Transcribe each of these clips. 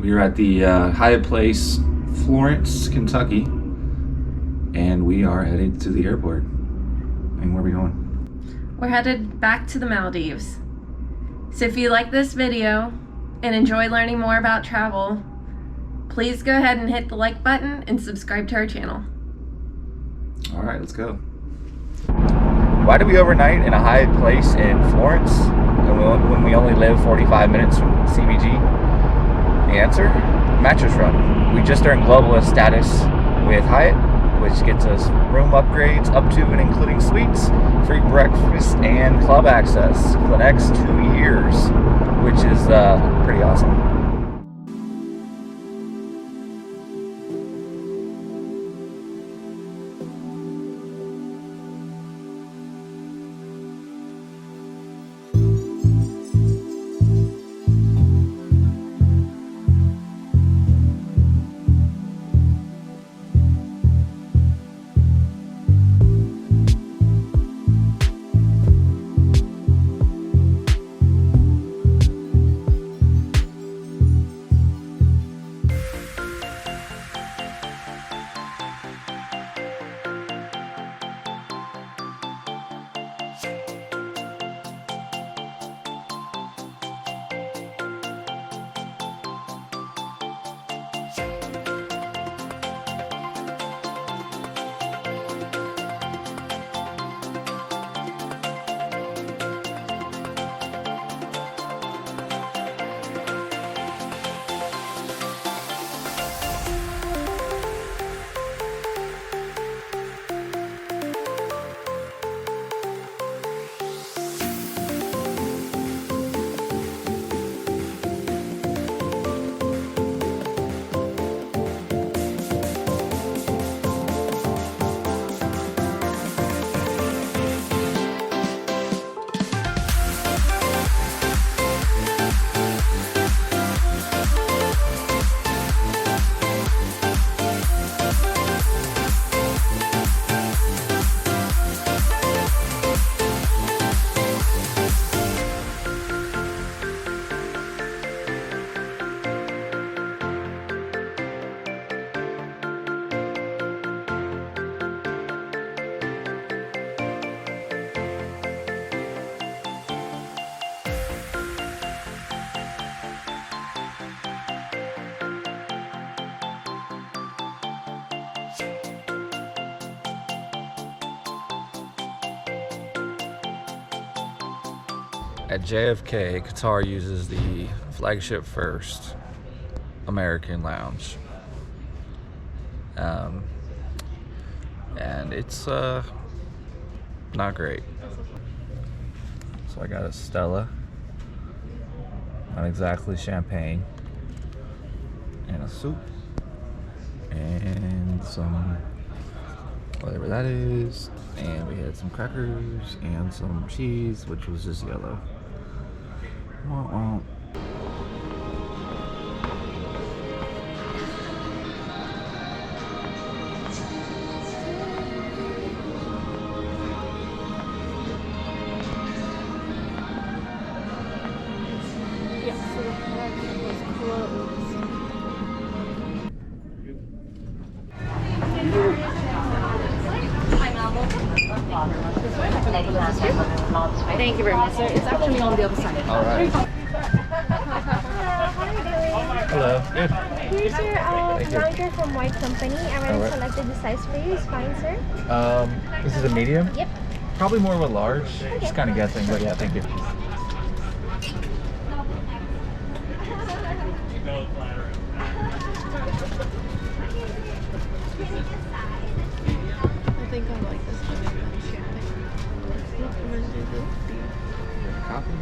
We are at the Hyatt Place, Florence, Kentucky, and we are headed to the airport. And where are we going? We're headed back to the Maldives. So if you like this video and enjoy learning more about travel, please go ahead and hit the like button and subscribe to our channel. All right, let's go. Why do we overnight in a Hyatt Place in Florence when we only live 45 minutes from CBG? The answer? Mattress Run. We just earned globalist status with Hyatt, which gets us room upgrades up to and including suites, free breakfast, and club access for the next 2 years, which is pretty awesome. At JFK, Qatar uses the flagship first American lounge. And it's not great. So I got a Stella, not exactly champagne, and a soup, and some whatever that is, and we had some crackers and some cheese, which was just yellow. Wah-wah. Thank you very much, sir. It's actually on the other side. All right. Hello. Good. Here's your Thank you. blanket from White Company. I already Alright. selected the size for you. It's fine, sir. This is a medium? Yep. Probably more of a large. Just kind of guessing, but yeah, thank you. I think I like this one better than champagne. Coffee?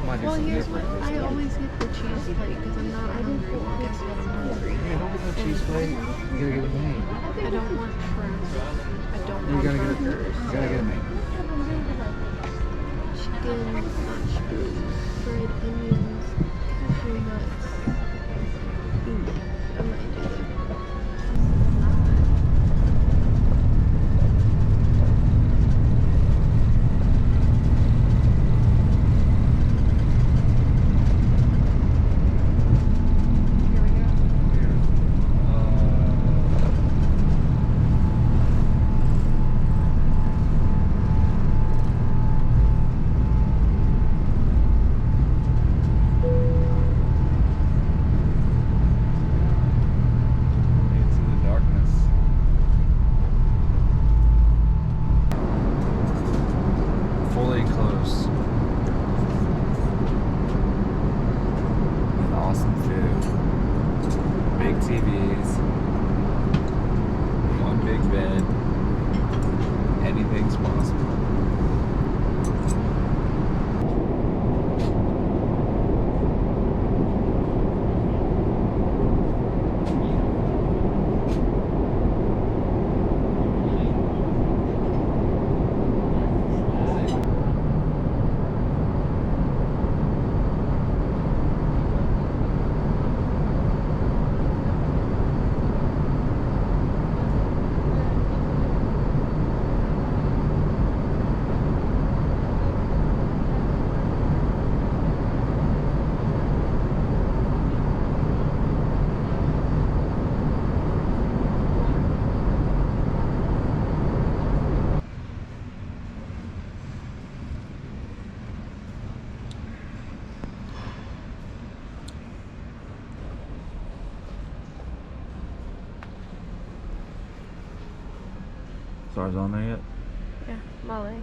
Might do Well, some here's different. what I always get the cheese plate because I'm not hungry. I guess what I'm hungry. Yeah, don't get no cheese plate. You gotta get a main. I don't want shrimp. I don't You want gotta get burgers. you gotta get a main. Chicken, mushrooms, fried onions, cashew nuts. Ooh, I might do that. Stars on there yet? Yeah, Malay.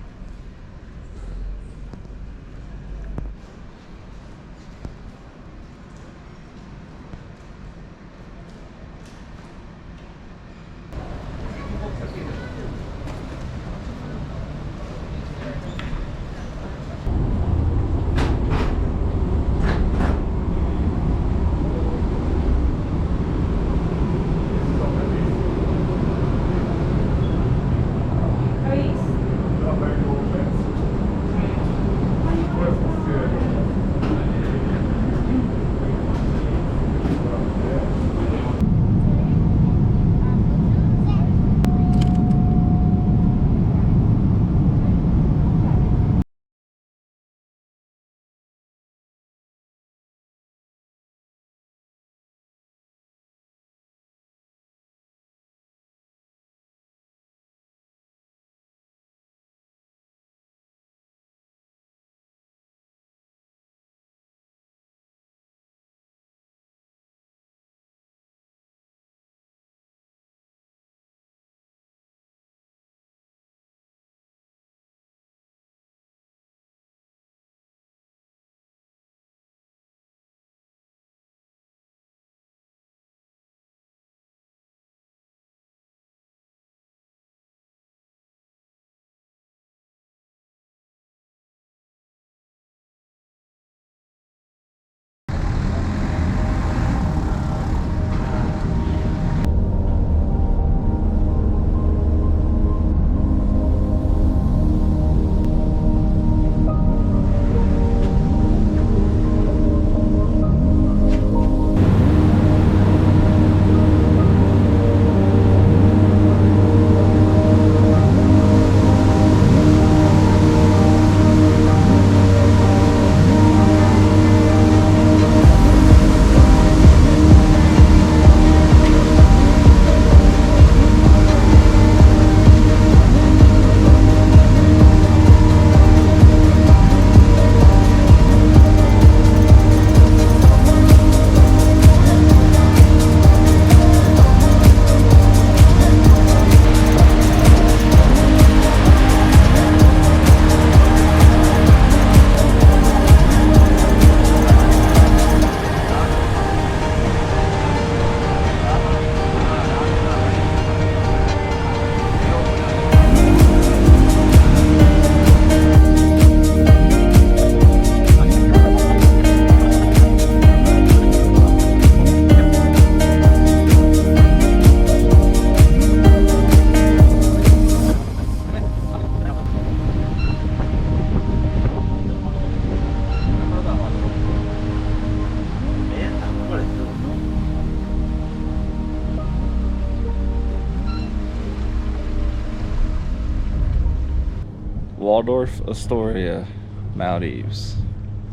Waldorf Astoria, Maldives,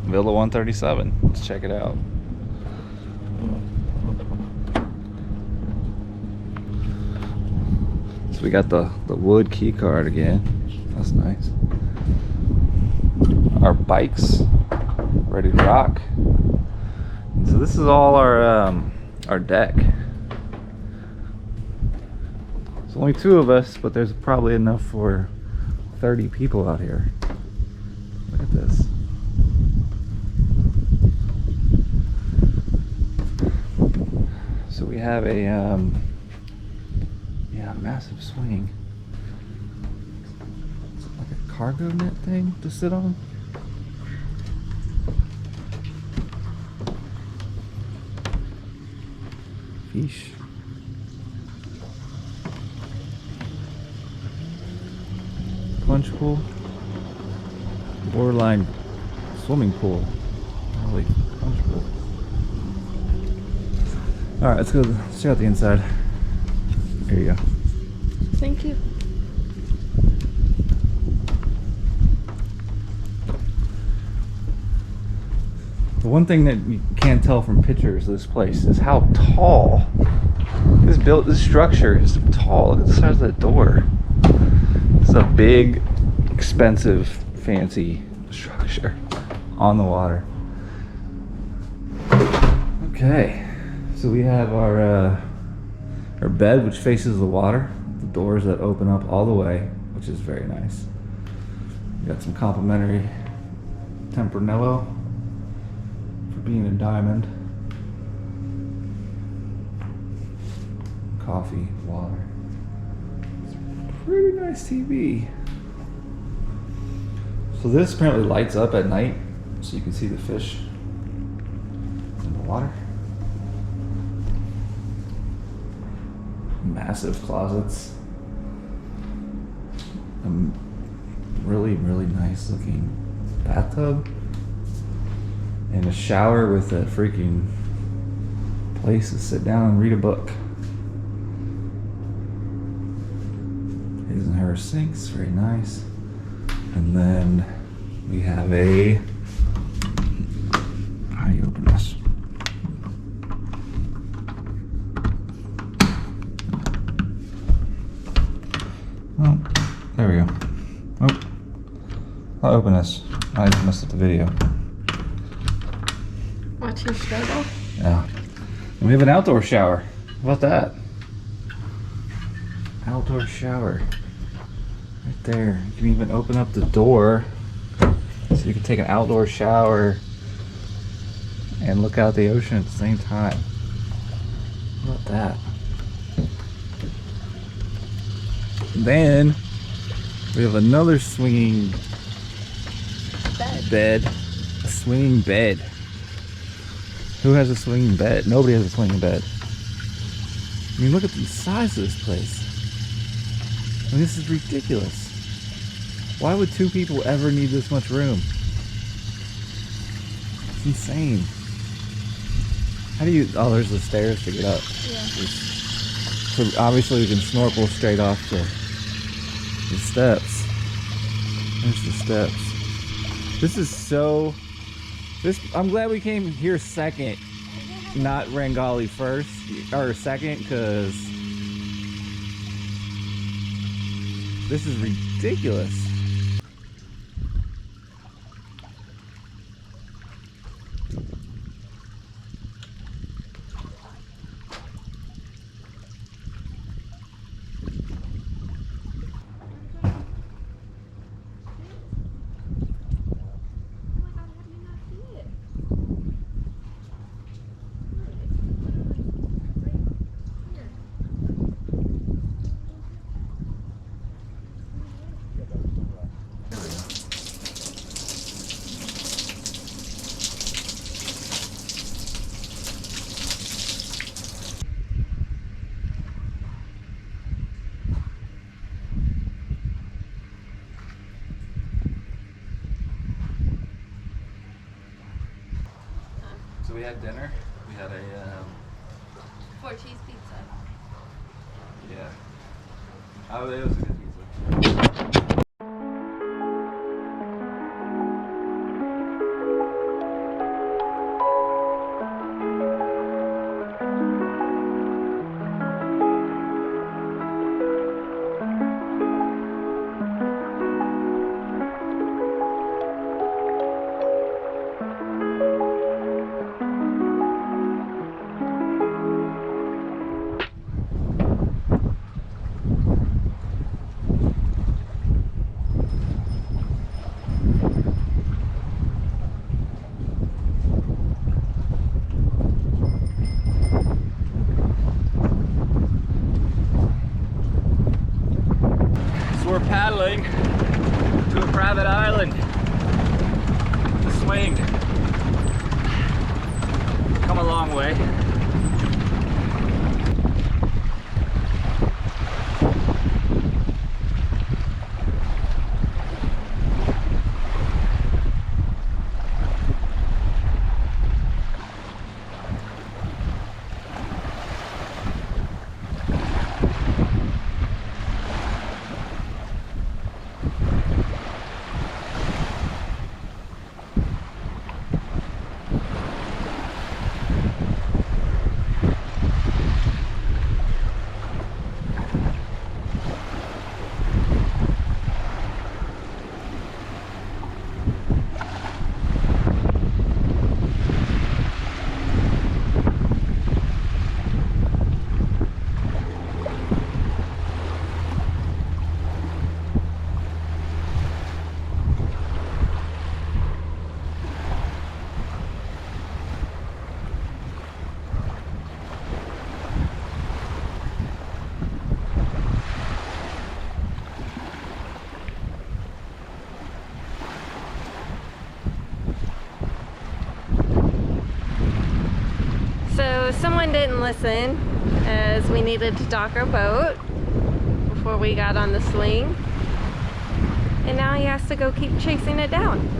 Villa 137. Let's check it out. So we got the wood key card again. That's nice. Our bikes ready to rock. So this is all our deck. There's only 2 of us, but there's probably enough for 30 people out here. Look at this. So we have a massive swing. It's like a cargo net thing to sit on. Fish. Plunge pool. Borderline swimming pool. Holy plunge pool. Alright, let's go. Let's check out the inside. Here you go. Thank you. The one thing that you can't tell from pictures of this place is how tall this structure is. Tall. Look at the size of that door. This is a big, expensive, fancy structure on the water. Okay, so we have our bed, which faces the water. doors that open up all the way, which is very nice. You got some complimentary Tempranillo for being a diamond. Coffee, water. It's a pretty nice TV. So this apparently lights up at night, so you can see the fish in the water. Massive closets. A really, really nice looking bathtub. And a shower with a freaking place to sit down and read a book. His and her sinks, very nice. And then we have a, how do you open this? Oh, there we go. Oh, I'll open this. I just messed up the video. Watch you struggle. Yeah. And we have an outdoor shower. How about that? Outdoor shower. Right there. You can even open up the door so you can take an outdoor shower and look out the ocean at the same time. How about that? Then we have another swinging bed. A swinging bed. Who has a swinging bed? Nobody has a swinging bed. I mean, look at the size of this place. I mean, this is ridiculous. Why would two people ever need this much room? It's insane. How do you... Oh, there's the stairs to get up. Yeah. So obviously we can snorkel straight off the steps. There's the steps. This is so... I'm glad we came here second, not Rangali first, or second, because this is ridiculous. So we had dinner. We had a 4-cheese pizza. yeah. Oh, it was a good pizza. We're paddling to a private island to swing. Come a long way. one didn't listen as we needed to dock our boat before we got on the swing. And now he has to go keep chasing it down.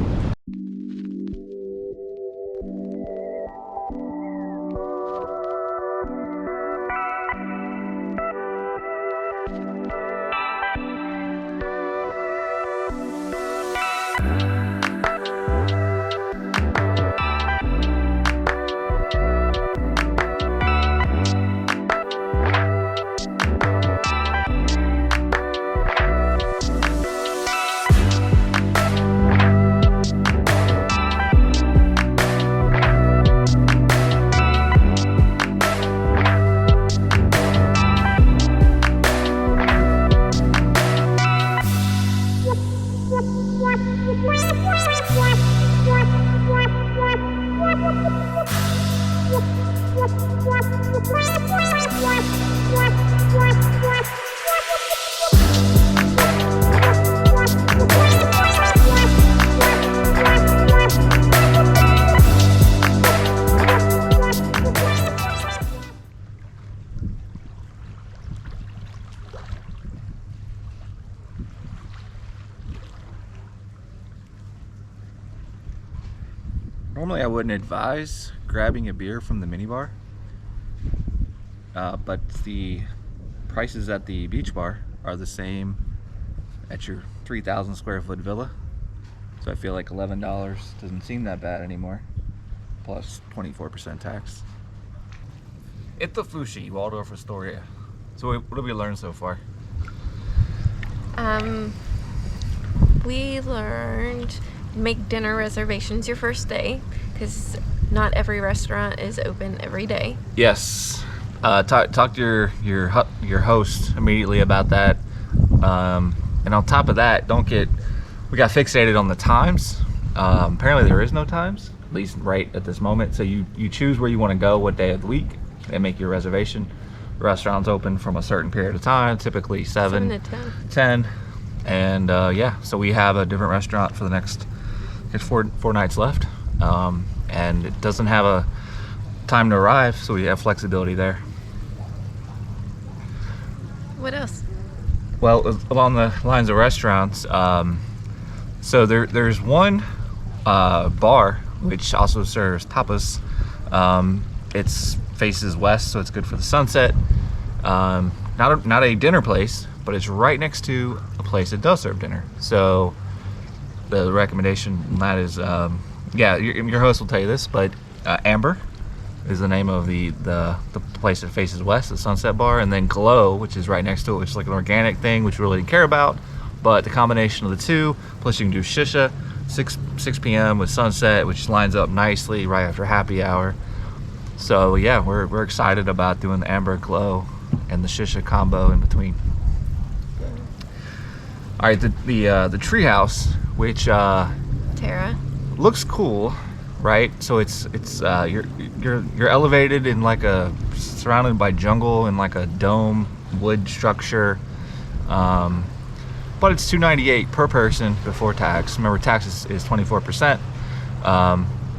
Normally I wouldn't advise grabbing a beer from the minibar, but the prices at the beach bar are the same at your 3,000 square foot villa. So I feel like $11 doesn't seem that bad anymore, plus 24% tax. Ithaafushi, Waldorf Astoria. So what have we learned so far? We learned make dinner reservations your first day because not every restaurant is open every day. Yes. Talk to your host immediately about that. And on top of that, we got fixated on the times. Apparently there is no times, at least right at this moment. So you choose where you want to go, what day of the week, and make your reservation. The restaurant's open from a certain period of time, typically 7 to 10. And yeah, so we have a different restaurant for the next, I guess, four nights left. And it doesn't have a time to arrive, so we have flexibility there. What else? Well, along the lines of restaurants, so there's one bar which also serves tapas. It's faces west, so it's good for the sunset. Not a dinner place, but it's right next to a place that does serve dinner. So the recommendation on that is, yeah, your host will tell you this, but Amber is the name of the place that faces west, the Sunset Bar, and then Glow, which is right next to it, which is like an organic thing, which we really didn't care about. But the combination of the two, plus you can do shisha, 6 p.m. with sunset, which lines up nicely right after happy hour. So yeah, we're excited about doing the Amber Glow and the shisha combo in between. All right, the treehouse, which Tara. looks cool, right? So it's you're elevated in like surrounded by jungle in like a dome wood structure, but it's $298 per person before tax. Remember, tax is 24%,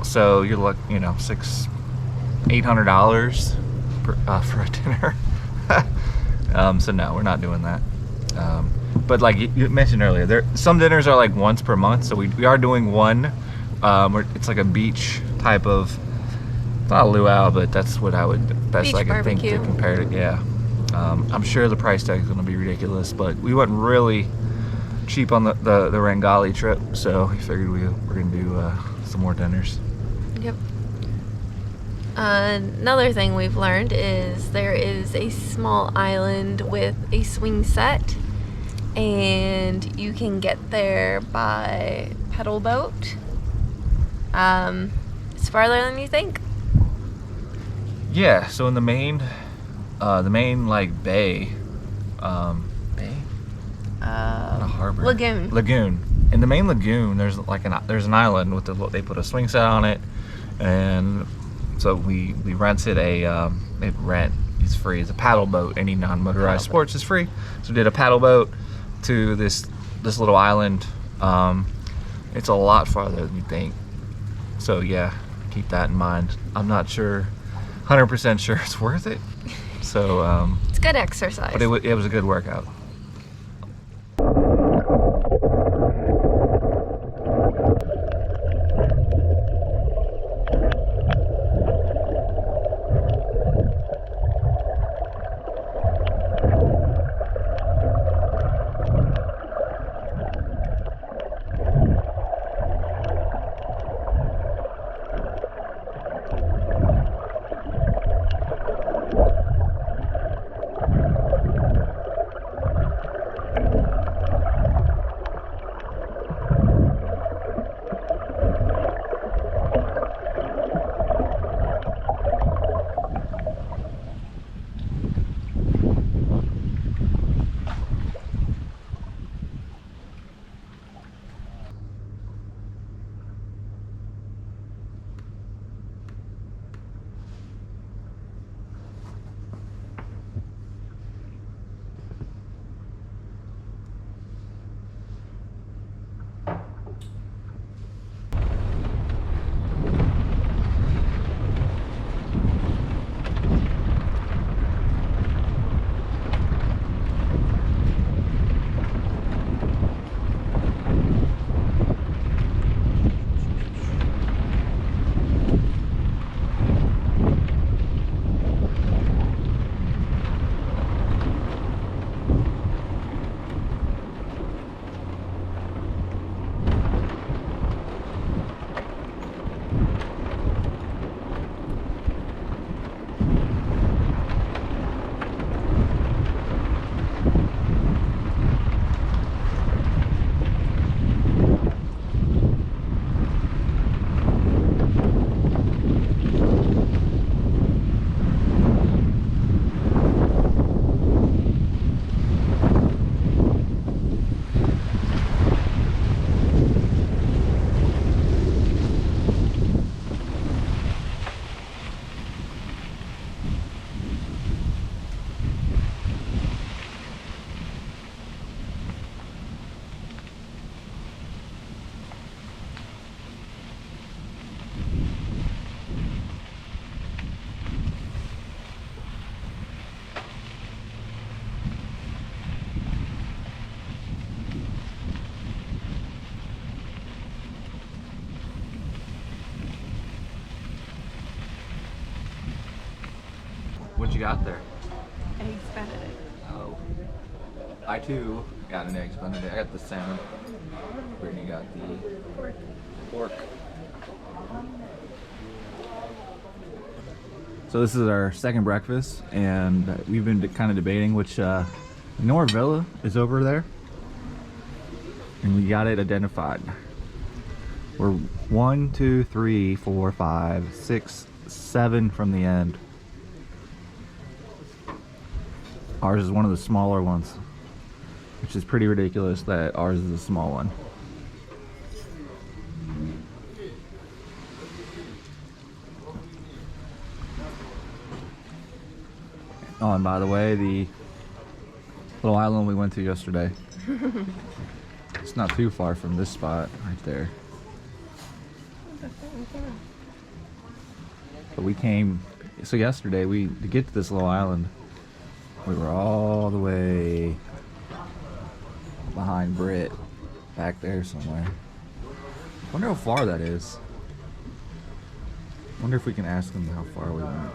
so you're like, $800 for a dinner. So no, we're not doing that. But like you mentioned earlier, some dinners are like once per month, so we are doing one. Where it's like a beach type of, not a luau, but that's what I would best Beach I could think to barbecue. compare it. Yeah, I'm sure the price tag is going to be ridiculous, but we went really cheap on the Rangali trip, so we figured we were going to do some more dinners. Yep. Another thing we've learned is there is a small island with a swing set, and you can get there by pedal boat. It's farther than you think. Yeah, so in the main like bay, not a harbor, lagoon. In the main lagoon, there's an island with they put a swing set on it, and so we rented it's free. It's a paddle boat. Any non-motorized sports is free. So we did a paddle boat to this little island. It's a lot farther than you think. So yeah, keep that in mind. I'm not sure 100% sure it's worth it. So, It's good exercise. but it was a good workout. What you got there? Eggs Benedict. Oh. I too got an eggs Benedict. I got the salmon. Brittany got the pork. So this is our second breakfast, and we've been kind of debating which, you know our villa is over there? And we got it identified. We're 1, 2, 3, 4, 5, 6, 7 from the end. Ours is one of the smaller ones, which is pretty ridiculous that ours is a small one. Oh, and by the way, the little island we went to yesterday, it's not too far from this spot right there. But we came, so yesterday to get to this little island, we were all the way behind Britt, back there somewhere. Wonder how far that is. Wonder if we can ask them how far we went.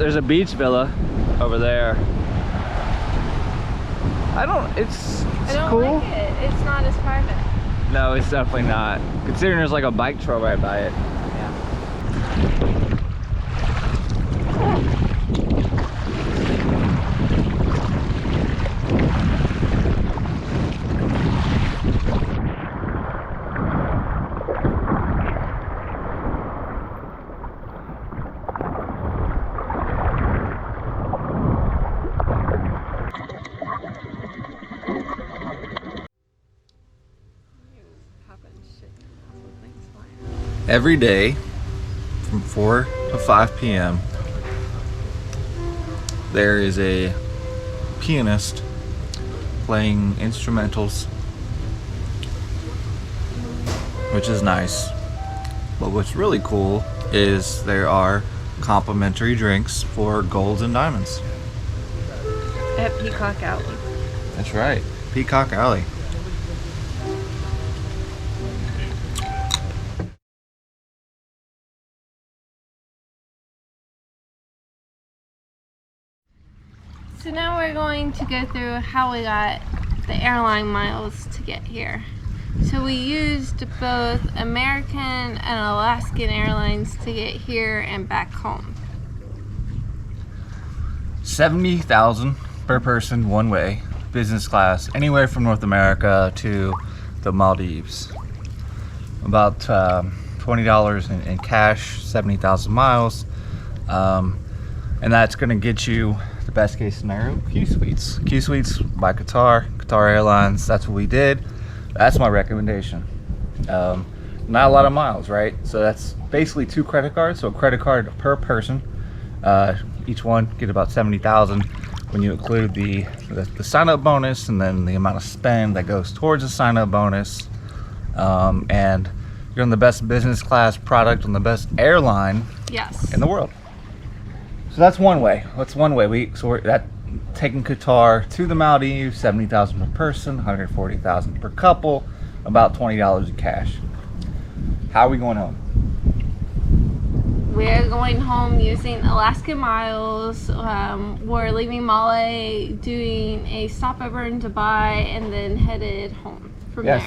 there's a beach villa over there. It's I don't cool. like it. It's not as private. No, it's definitely not. Considering there's like a bike trail right by it. Every day from 4 to 5 p.m. there is a pianist playing instrumentals, which is nice. But what's really cool is there are complimentary drinks for golds and diamonds. At Peacock Alley. That's right, Peacock Alley. So now we're going to go through how we got the airline miles to get here. So we used both American and Alaskan Airlines to get here and back home. 70,000 per person one way, business class, anywhere from North America to the Maldives. About $20 in cash, 70,000 miles, and that's going to get you the best case scenario, Q Suites. Q Suites by Qatar Airlines. That's what we did. That's my recommendation. Not a lot of miles, right? So that's basically 2 credit cards. So a credit card per person. Each one get about 70,000 when you include the sign-up bonus and then the amount of spend that goes towards the sign-up bonus. And you're on the best business class product on the best airline Yes. in the world. So that's one way. We're taking Qatar to the Maldives, 70,000 per person, 140,000 per couple, about $20 in cash. How are we going home? We're going home using Alaskan miles. We're leaving Male, doing a stopover in Dubai, and then headed home from there.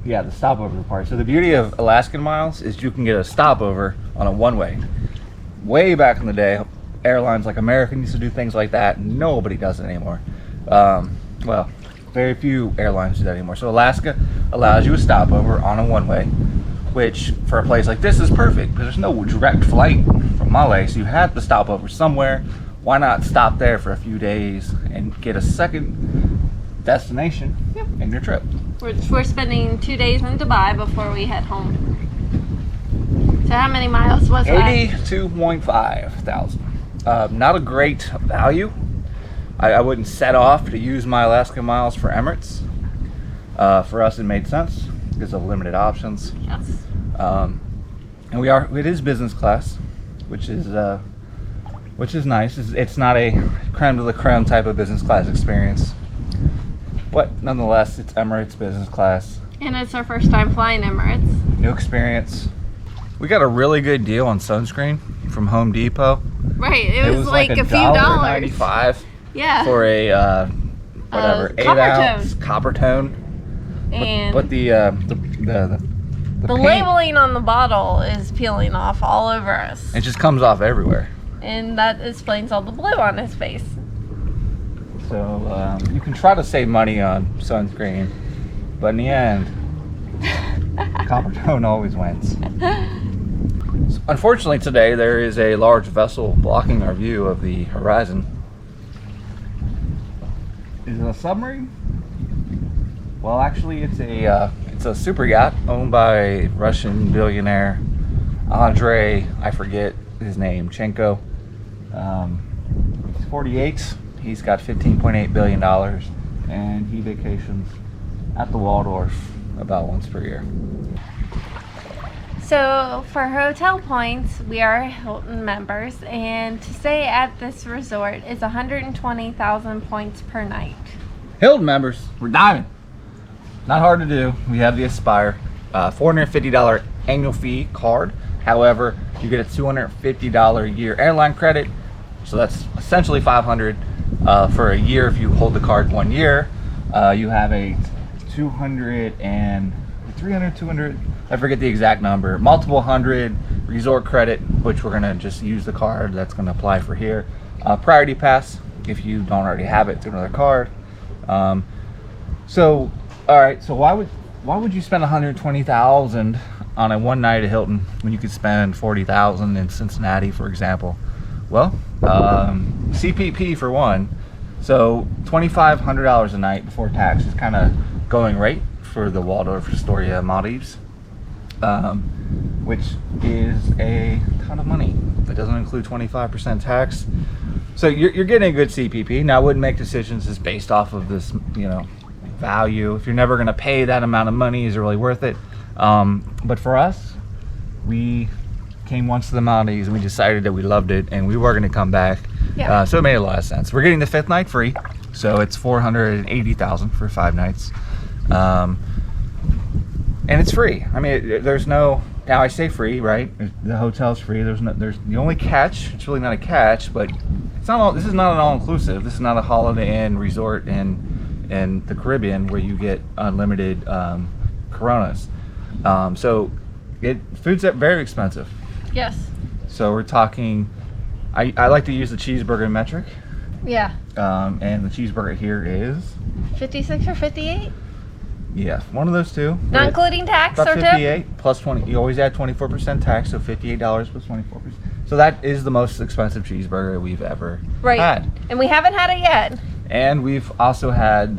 The stopover part. So the beauty of Alaskan miles is you can get a stopover on a one-way. Way back in the day, airlines like American used to do things like that. Nobody does it anymore. Well, very few airlines do that anymore. So Alaska allows you a stopover on a one-way, which for a place like this is perfect because there's no direct flight from Male, so you have to stop over somewhere. Why not stop there for a few days and get a second destination in your trip? We're spending 2 days in Dubai before we head home. So how many miles was that? 82.5 thousand. Not a great value. I wouldn't set off to use my Alaska miles for Emirates. For us, it made sense because of limited options. Yes. And it is business class, which is nice. It's not a creme de la creme type of business class experience, but nonetheless, it's Emirates business class. And it's our first time flying Emirates. New experience. We got a really good deal on sunscreen from Home Depot. Right, it was like a few dollars. $1.95 Yeah. for a whatever 8-ounce copper tone. And But the the paint, labeling on the bottle is peeling off all over us. it just comes off everywhere. And that explains all the blue on his face. So you can try to save money on sunscreen, but in the end, copper tone always wins. So unfortunately today there is a large vessel blocking our view of the horizon. Is it a submarine? Well, actually it's a super yacht owned by Russian billionaire Andrei, I forget his name, Chenko. He's 48. He's got $15.8 billion, and he vacations at the Waldorf about once per year. So for hotel points, we are Hilton members, and to stay at this resort is 120,000 points per night. Hilton members, we're diving. Not hard to do. We have the Aspire, $450 annual fee card. However, you get a $250 a year airline credit So that's essentially $500 for a year. If you hold the card 1 year, you have a 200 and 300, 200, I forget the exact number, multiple hundred resort credit, which we're gonna just use the card that's gonna apply for here. Priority pass, if you don't already have it, to another card. So, all right, so why would you spend $120,000 on a one night at Hilton when you could spend $40,000 in Cincinnati, for example? Well, CPP for one. So $2,500 a night before tax is kind of going rate for the Waldorf Astoria Maldives, which is a ton of money. It doesn't include 25% tax. So you're getting a good CPP. Now, I wouldn't make decisions just based off of this, value. If you're never going to pay that amount of money, is it really worth it? But for us, we came once to the Maldives and we decided that we loved it and we were going to come back. Yeah. So it made a lot of sense. We're getting the 5th night free, so it's $480,000 for 5 nights, and it's free. I mean, there's no. Now I say free, right? The hotel's free. There's the only catch. It's really not a catch, but it's not all. This is not an all-inclusive. This is not a Holiday Inn resort in the Caribbean where you get unlimited Coronas. So food's very expensive. Yes. So we're talking. I like to use the cheeseburger metric. Yeah. And the cheeseburger here is 56 or 58? yeah, one of those two. Not including tax About or tip? 58 plus 20. You always add 24% tax, so $58 plus 24%. So that is the most expensive cheeseburger we've ever had. And we haven't had it yet. And we've also had,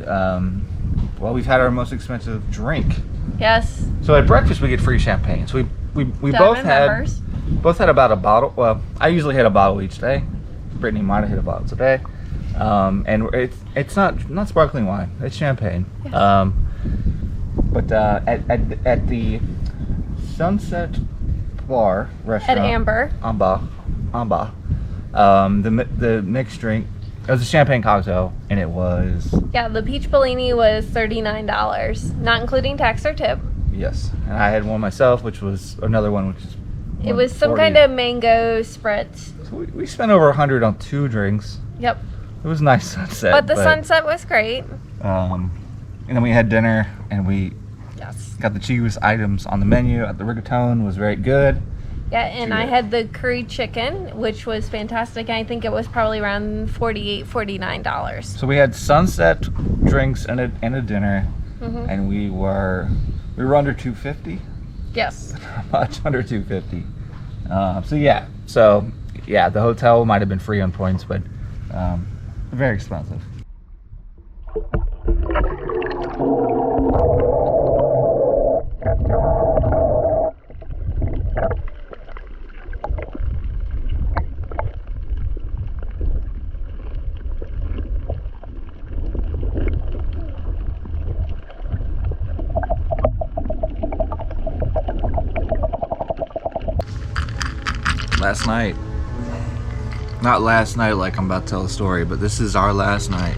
we've had our most expensive drink. Yes. So at breakfast we get free champagne. So we both members. had about a bottle. Well, I usually hit a bottle each day. Brittany might have hit a bottle today. And it's not sparkling wine. It's champagne. Yes. But at the Sunset Bar restaurant At Amber. Amba, the mixed drink, it was a champagne cocktail, and it was Yeah, the peach Bellini was $39, not including tax or tip. yes. And I had one myself, which was another one, which is It was some 140. kind of mango spritz. So we spent over $100 on 2 drinks. Yep. It was a nice sunset. But the sunset was great. And then we had dinner, and we Yes. got the cheapest items on the menu. The rigatone was very good. Yeah, and I had the curry chicken, which was fantastic. I think it was probably around $48, $49. So we had sunset drinks and a dinner, and we were under 250. Yes. Much under 250. So the hotel might have been free on points, but very expensive. Not last night like I'm about to tell a story, but this is our last night.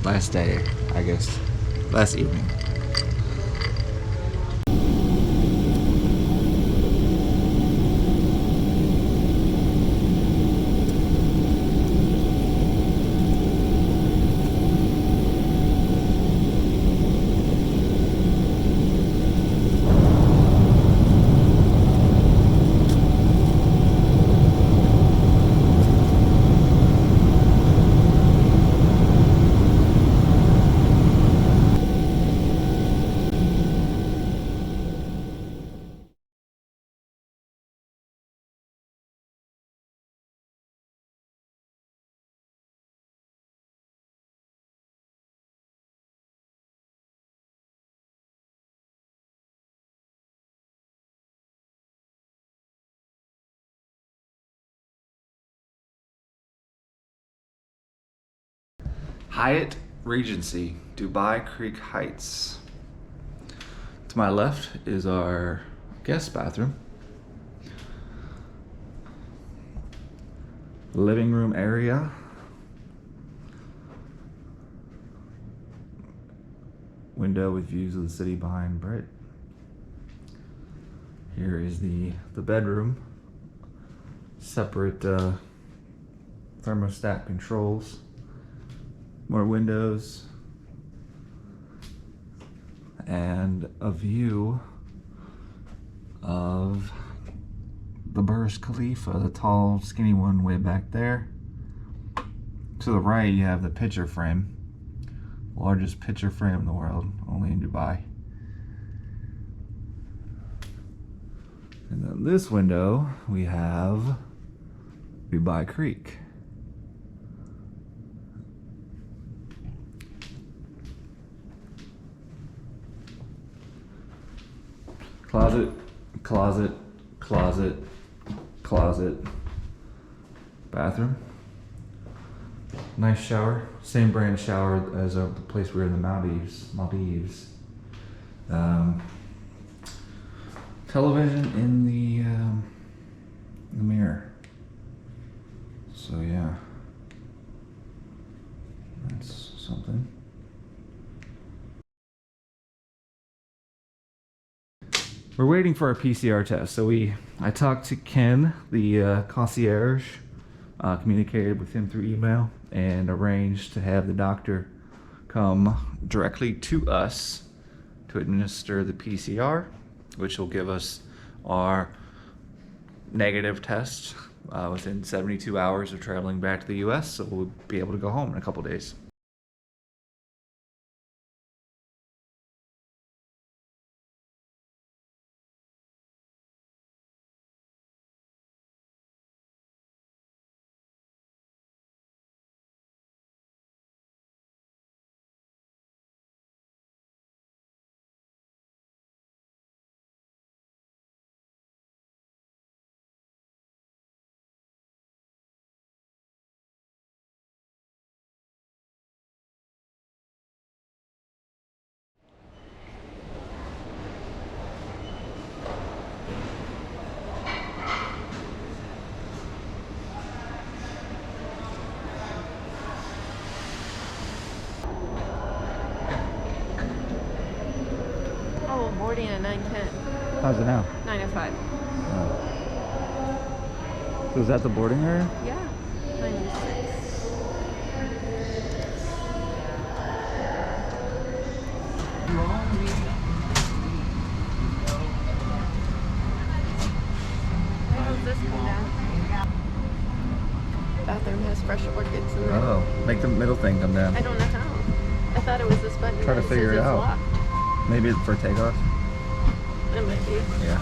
Last day, I guess. Last evening. Hyatt Regency, Dubai Creek Heights. To my left is our guest bathroom. Living room area. Window with views of the city behind Britt. Here is the bedroom. separate thermostat controls, more windows, and a view of the Burj Khalifa, the tall, skinny one way back there. To the right, you have the picture frame, largest picture frame in the world, only in Dubai. And then this window, we have Dubai Creek. Closet, closet, closet, closet, bathroom. Nice shower, same brand shower as the place we were in the Maldives. Television in the mirror. So yeah, that's something. We're waiting for our PCR test. So I talked to Ken, the concierge, communicated with him through email and arranged to have the doctor come directly to us to administer the PCR, which will give us our negative test within 72 hours of traveling back to the US, so we'll be able to go home in a couple days. Oh, boarding at 9:10. How's it now? 9:05. So is that the boarding area? Yeah. 9:06. Where does this come down? Bathroom has fresh orchids in there. Oh, make the middle thing come down. I don't know how. I thought it was this button. Try to that figure says it it's out. locked. Maybe for takeoff? It might be. Yeah.